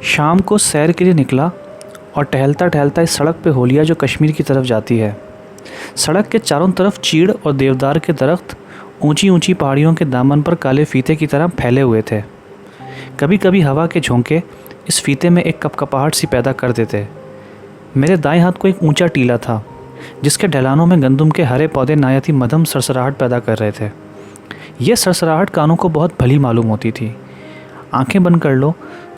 شام کو سیر کے لیے نکلا اور ٹہلتا ٹہلتا اس سڑک پہ ہو لیا جو کشمیر کی طرف جاتی ہے۔ سڑک کے چاروں طرف چیڑ اور دیودار کے درخت اونچی اونچی پہاڑیوں کے دامن پر کالے فیتے کی طرح پھیلے ہوئے تھے۔ کبھی کبھی ہوا کے جھونکے اس فیتے میں ایک کپکپاہٹ سی پیدا کر دیتے۔ میرے دائیں ہاتھ کو ایک اونچا ٹیلا تھا جس کے ڈھلانوں میں گندم کے ہرے پودے نہایت ہی مدھم سرسراہٹ پیدا کر رہے تھے۔ یہ سرسراہٹ کانوں کو بہت بھلی معلوم ہوتی تھی۔ آنکھیں بند کر لو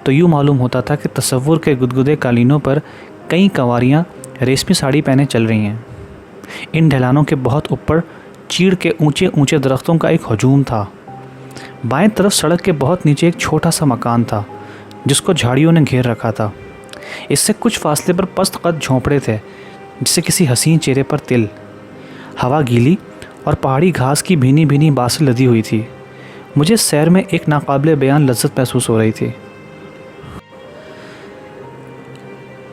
تو یوں معلوم ہوتا تھا کہ تصور کے گدگدے قالینوں پر کئی کنواریاں ریشمی ساڑی پہنے چل رہی ہیں۔ ان ڈھلانوں کے بہت اوپر چیڑ کے اونچے اونچے درختوں کا ایک ہجوم تھا۔ بائیں طرف سڑک کے بہت نیچے ایک چھوٹا سا مکان تھا جس کو جھاڑیوں نے گھیر رکھا تھا۔ اس سے کچھ فاصلے پر پست قد جھونپڑے تھے جسے کسی حسین چہرے پر تل۔ ہوا گیلی اور پہاڑی گھاس کی بھینی بھینی باسیں لدی ہوئی تھی۔ مجھے سیر میں ایک ناقابل بیان لذت محسوس ہو رہی تھی۔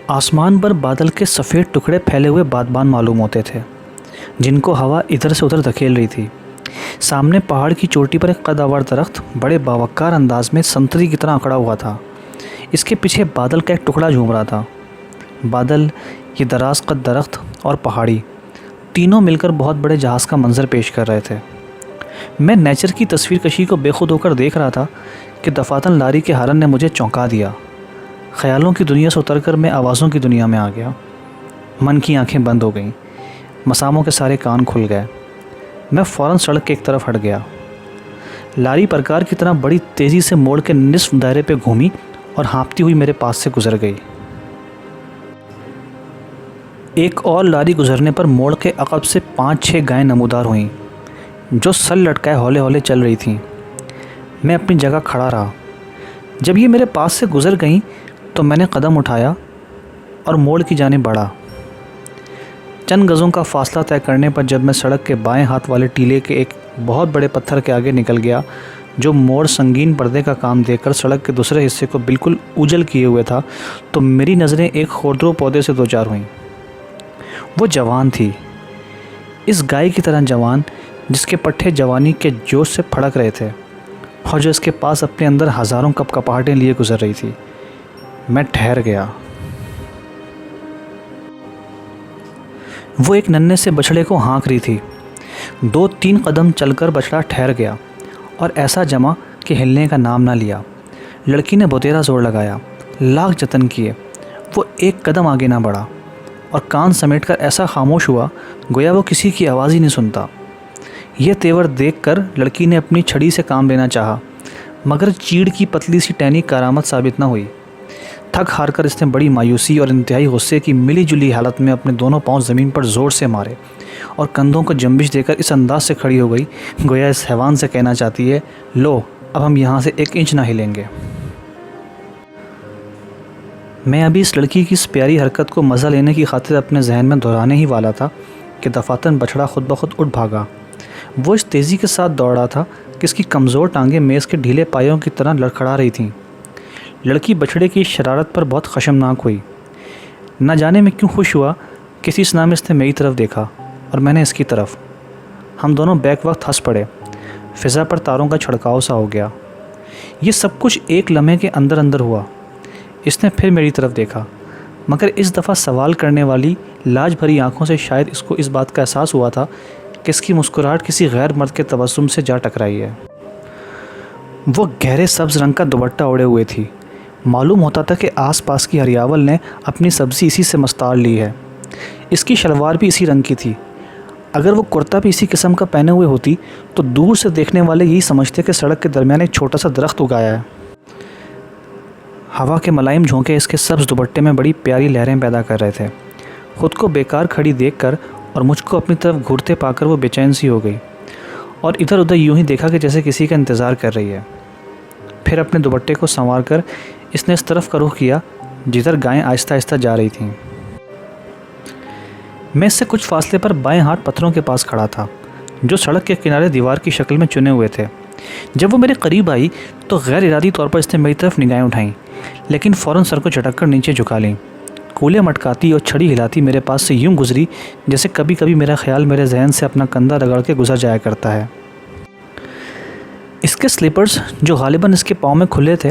آسمان پر بادل کے سفید ٹکڑے پھیلے ہوئے بادبان معلوم ہوتے تھے جن کو ہوا ادھر سے ادھر دھکیل رہی تھی۔ سامنے پہاڑ کی چوٹی پر ایک قد آور درخت بڑے باوقار انداز میں سنتری کی طرح اکڑا ہوا تھا۔ اس کے پیچھے بادل کا ایک ٹکڑا جھوم رہا تھا۔ بادل، یہ دراز قد درخت اور پہاڑی تینوں مل کر بہت بڑے جہاز کا منظر پیش کر رہے تھے۔ میں نیچر کی تصویر کشی کو بے خود ہو کر دیکھ رہا تھا کہ دفاتن لاری کے ہارن نے مجھے چونکا دیا۔ خیالوں کی دنیا سے اتر کر میں آوازوں کی دنیا میں آ گیا۔ من کی آنکھیں بند ہو گئیں، مساموں کے سارے کان کھل گئے۔ میں فوراً سڑک کے ایک طرف ہٹ گیا۔ لاری پرکار کی طرح بڑی تیزی سے موڑ کے نصف دائرے پہ گھومی اور ہانپتی ہوئی میرے پاس سے گزر گئی۔ ایک اور لاری گزرنے پر موڑ کے عقب سے 5-6 گائیں نمودار ہوئیں جو سر لٹکائے ہولے ہولے چل رہی تھیں۔ میں اپنی جگہ کھڑا رہا۔ جب یہ میرے پاس سے گزر گئیں تو میں نے قدم اٹھایا اور موڑ کی جانب بڑھا۔ چند گزوں کا فاصلہ طے کرنے پر جب میں سڑک کے بائیں ہاتھ والے ٹیلے کے ایک بہت بڑے پتھر کے آگے نکل گیا جو موڑ سنگین پردے کا کام دے کر سڑک کے دوسرے حصے کو بالکل اوجل کیے ہوئے تھا تو میری نظریں ایک خوردرو پودے سے دوچار ہوئیں۔ وہ جوان تھی، اس گائے کی طرح جوان جس کے پٹھے جوانی کے جوش سے پھڑک رہے تھے اور جو اس کے پاس اپنے اندر ہزاروں کپکپاہٹیں لیے گزر رہی تھی۔ میں ٹھہر گیا۔ وہ ایک ننھے سے بچھڑے کو ہانک رہی تھی۔ 2-3 قدم چل کر بچڑا ٹھہر گیا اور ایسا جما کہ ہلنے کا نام نہ لیا۔ لڑکی نے بتیرا زور لگایا، لاکھ جتن کیے، وہ ایک قدم آگے نہ بڑھا اور کان سمیٹ کر ایسا خاموش ہوا گویا وہ کسی کی آواز ہی نہیں سنتا۔ یہ تیور دیکھ کر لڑکی نے اپنی چھڑی سے کام لینا چاہا مگر چیڑ کی پتلی سی ٹہنی کارآمد ثابت نہ ہوئی۔ تھک ہار کر اس نے بڑی مایوسی اور انتہائی غصے کی ملی جلی حالت میں اپنے دونوں پاؤں زمین پر زور سے مارے اور کندھوں کو جنبش دے کر اس انداز سے کھڑی ہو گئی گویا اس حیوان سے کہنا چاہتی ہے، لو اب ہم یہاں سے 1 انچ نہ ہلیں گے۔ میں ابھی اس لڑکی کی اس پیاری حرکت کو مزہ لینے کی خاطر اپنے ذہن میں دہرانے ہی والا تھا کہ دفاتن بچڑا خود بخود اٹھ بھاگا۔ وہ اس تیزی کے ساتھ دوڑ رہا تھا کہ اس کی کمزور ٹانگیں میز کے ڈھیلے پایوں کی طرح لڑکھڑا رہی تھیں۔ لڑکی بچڑے کی شرارت پر بہت خشمناک ہوئی۔ نہ جانے میں کیوں خوش ہوا کہ اسی اسنا میں اس نے میری طرف دیکھا اور میں نے اس کی طرف۔ ہم دونوں بیک وقت ہنس پڑے۔ فضا پر تاروں کا چھڑکاؤ سا ہو گیا۔ یہ سب کچھ ایک لمحے کے اندر اندر ہوا۔ اس نے پھر میری طرف دیکھا مگر اس دفعہ سوال کرنے والی لاج بھری آنکھوں سے شاید اس کو اس بات کا احساس ہوا تھا کہ اس کی مسکراہٹ کسی غیر مرد کے تبسم سے جا ٹکرائی ہے۔ وہ گہرے سبز رنگ کا دوپٹہ اوڑھے ہوئے تھی۔ معلوم ہوتا تھا کہ آس پاس کی ہریاول نے اپنی سبزی اسی سے مستعار لی ہے۔ اس کی شلوار بھی اسی رنگ کی تھی۔ اگر وہ کرتا بھی اسی قسم کا پہنے ہوئے ہوتی تو دور سے دیکھنے والے یہی سمجھتے کہ سڑک کے درمیان ایک چھوٹا سا درخت اگایا ہے۔ ہوا کے ملائم جھونکے اس کے سبز دوپٹے میں بڑی پیاری لہریں پیدا کر رہے تھے۔ خود کو بیکار کھڑی دیکھ کر اور مجھ کو اپنی طرف گھورتے پا کر وہ بے چین سی ہو گئی اور ادھر ادھر یوں ہی دیکھا کہ جیسے کسی کا انتظار کر رہی ہے۔ پھر اپنے دوپٹے کو سنوار کر اس نے اس طرف کا رخ کیا جدھر گائیں آہستہ آہستہ جا رہی تھیں۔ میں اس سے کچھ فاصلے پر بائیں ہاتھ پتھروں کے پاس کھڑا تھا جو سڑک کے کنارے دیوار کی شکل میں چنے ہوئے تھے۔ جب وہ میرے قریب آئی تو غیر ارادی طور پر اس نے میری طرف نگاہیں اٹھائیں لیکن فوراً سر کو جھٹک کر نیچے جھکا لیں۔ کولے مٹکاتی اور چھڑی ہلاتی میرے پاس سے یوں گزری جیسے کبھی کبھی میرا خیال میرے ذہن سے اپنا کندھا رگڑ کے گزر جایا کرتا ہے۔ اس کے سلیپرز جو غالباً اس کے پاؤں میں کھلے تھے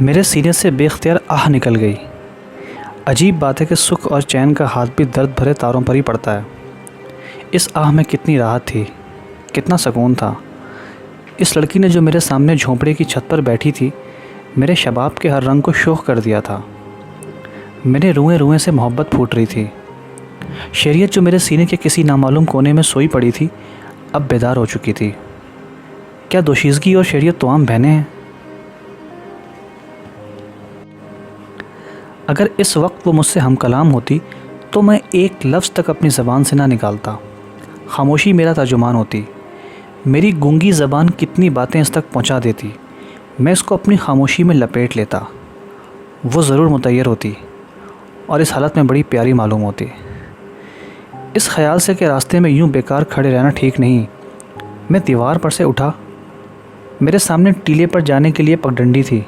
میرے سینے سے بے اختیار آہ نکل گئی۔ عجیب بات ہے کہ سکھ اور چین کا ہاتھ بھی درد بھرے تاروں پر ہی پڑتا ہے۔ اس آہ میں کتنی راحت تھی، کتنا سکون تھا۔ اس لڑکی نے جو میرے سامنے جھونپڑے کی چھت پر بیٹھی تھی، میرے شباب کے ہر رنگ کو شوخ کر دیا تھا۔ میرے روئیں روئیں سے محبت پھوٹ رہی تھی۔ شریعت جو میرے سینے کے کسی نامعلوم کونے میں سوئی پڑی تھی، اب بیدار ہو چکی تھی۔ کیا دوشیزگی اور شریعت تو عام بہنیں ہیں؟ اگر اس وقت وہ مجھ سے ہم کلام ہوتی تو میں ایک لفظ تک اپنی زبان سے نہ نکالتا۔ خاموشی میرا ترجمان ہوتی۔ میری گونگی زبان کتنی باتیں اس تک پہنچا دیتی، میں اس کو اپنی خاموشی میں لپیٹ لیتا۔ وہ ضرور متعیر ہوتی اور اس حالت میں بڑی پیاری معلوم ہوتی۔ اس خیال سے کہ راستے میں یوں بیکار کھڑے رہنا ٹھیک نہیں، میں دیوار پر سے اٹھا۔ میرے سامنے ٹیلے پر جانے کے لیے پگڈنڈی تھی۔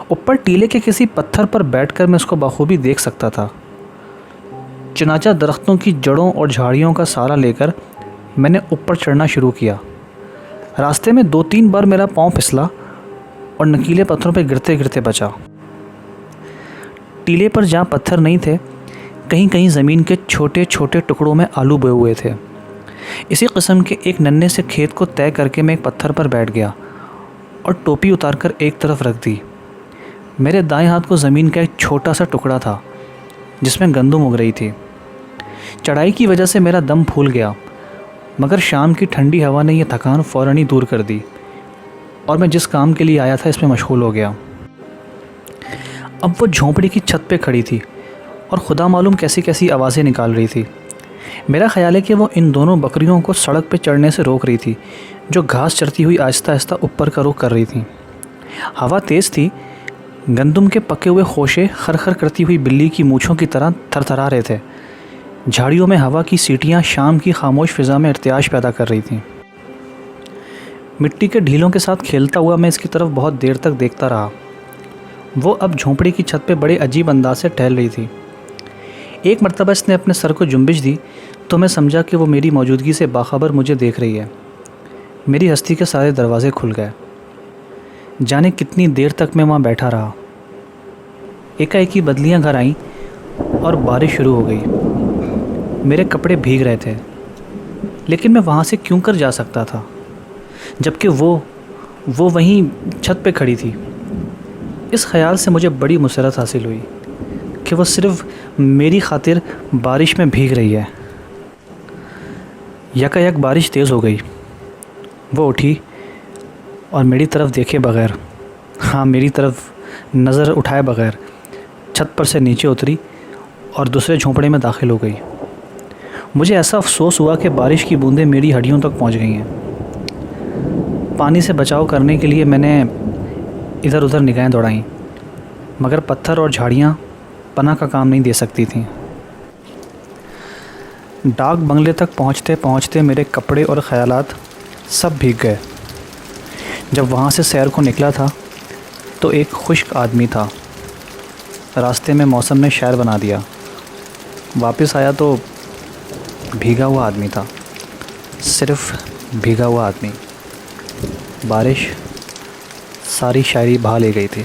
اوپر ٹیلے کے کسی پتھر پر بیٹھ کر میں اس کو بخوبی دیکھ سکتا تھا۔ چنانچہ درختوں کی جڑوں اور جھاڑیوں کا سہارا لے کر میں نے اوپر چڑھنا شروع کیا۔ راستے میں 2-3 بار میرا پاؤں پھسلا اور نکیلے پتھروں پہ گرتے گرتے بچا۔ ٹیلے پر جہاں پتھر نہیں تھے، کہیں کہیں زمین کے چھوٹے چھوٹے ٹکڑوں میں آلو بوئے ہوئے تھے۔ اسی قسم کے ایک ننھے سے کھیت کو طے کر کے میں ایک پتھر پر بیٹھ گیا اور ٹوپی اتار کر ایک طرف رکھ دی۔ میرے دائیں ہاتھ کو زمین کا ایک چھوٹا سا ٹکڑا تھا جس میں گندم اگ رہی تھی۔ چڑھائی کی وجہ سے میرا دم پھول گیا، مگر شام کی ٹھنڈی ہوا نے یہ تھکان فوراً ہی دور کر دی اور میں جس کام کے لیے آیا تھا اس میں مشغول ہو گیا۔ اب وہ جھونپڑی کی چھت پہ کھڑی تھی اور خدا معلوم کیسی کیسی آوازیں نکال رہی تھی۔ میرا خیال ہے کہ وہ ان دونوں بکریوں کو سڑک پہ چڑھنے سے روک رہی تھی، جو گھاس چرتی ہوئی آہستہ آہستہ اوپر کا رخ کر رہی تھیں۔ ہوا تیز تھی، گندم کے پکے ہوئے خوشے خرخر کرتی ہوئی بلی کی مونچھوں کی طرح تھر تھرا رہے تھے۔ جھاڑیوں میں ہوا کی سیٹیاں شام کی خاموش فضا میں ارتعاش پیدا کر رہی تھیں۔ مٹی کے ڈھیلوں کے ساتھ کھیلتا ہوا میں اس کی طرف بہت دیر تک دیکھتا رہا۔ وہ اب جھونپڑی کی چھت پہ بڑے عجیب انداز سے ٹہل رہی تھی۔ ایک مرتبہ اس نے اپنے سر کو جنبش دی تو میں سمجھا کہ وہ میری موجودگی سے باخبر مجھے دیکھ رہی ہے۔ میری ہستی کے سارے دروازے کھل گئے۔ جانے کتنی دیر تک میں وہاں بیٹھا رہا۔ ایک بدلیاں گھر آئیں اور بارش شروع ہو گئی۔ میرے کپڑے بھیگ رہے تھے، لیکن میں وہاں سے کیوں کر جا سکتا تھا جبکہ وہ وہیں چھت پہ کھڑی تھی۔ اس خیال سے مجھے بڑی مسرت حاصل ہوئی کہ وہ صرف میری خاطر بارش میں بھیگ رہی ہے۔ یکا یک بارش تیز ہو گئی۔ وہ اٹھی اور میری طرف دیکھے بغیر، میری طرف نظر اٹھائے بغیر چھت پر سے نیچے اتری اور دوسرے جھونپڑے میں داخل ہو گئی۔ مجھے ایسا افسوس ہوا کہ بارش کی بوندیں میری ہڈیوں تک پہنچ گئی ہیں۔ پانی سے بچاؤ کرنے کے لیے میں نے ادھر ادھر نگاہیں دوڑائیں، مگر پتھر اور جھاڑیاں پناہ کا کام نہیں دے سکتی تھیں۔ ڈاک بنگلے تک پہنچتے پہنچتے میرے کپڑے اور خیالات سب بھیگ گئے۔ جب وہاں سے سیر کو نکلا تھا تو ایک خشک آدمی تھا۔ راستے میں موسم نے شعر بنا دیا۔ واپس آیا تو بھیگا ہوا آدمی تھا، صرف بھیگا ہوا آدمی۔ بارش ساری شاعری بہا لے گئی تھی۔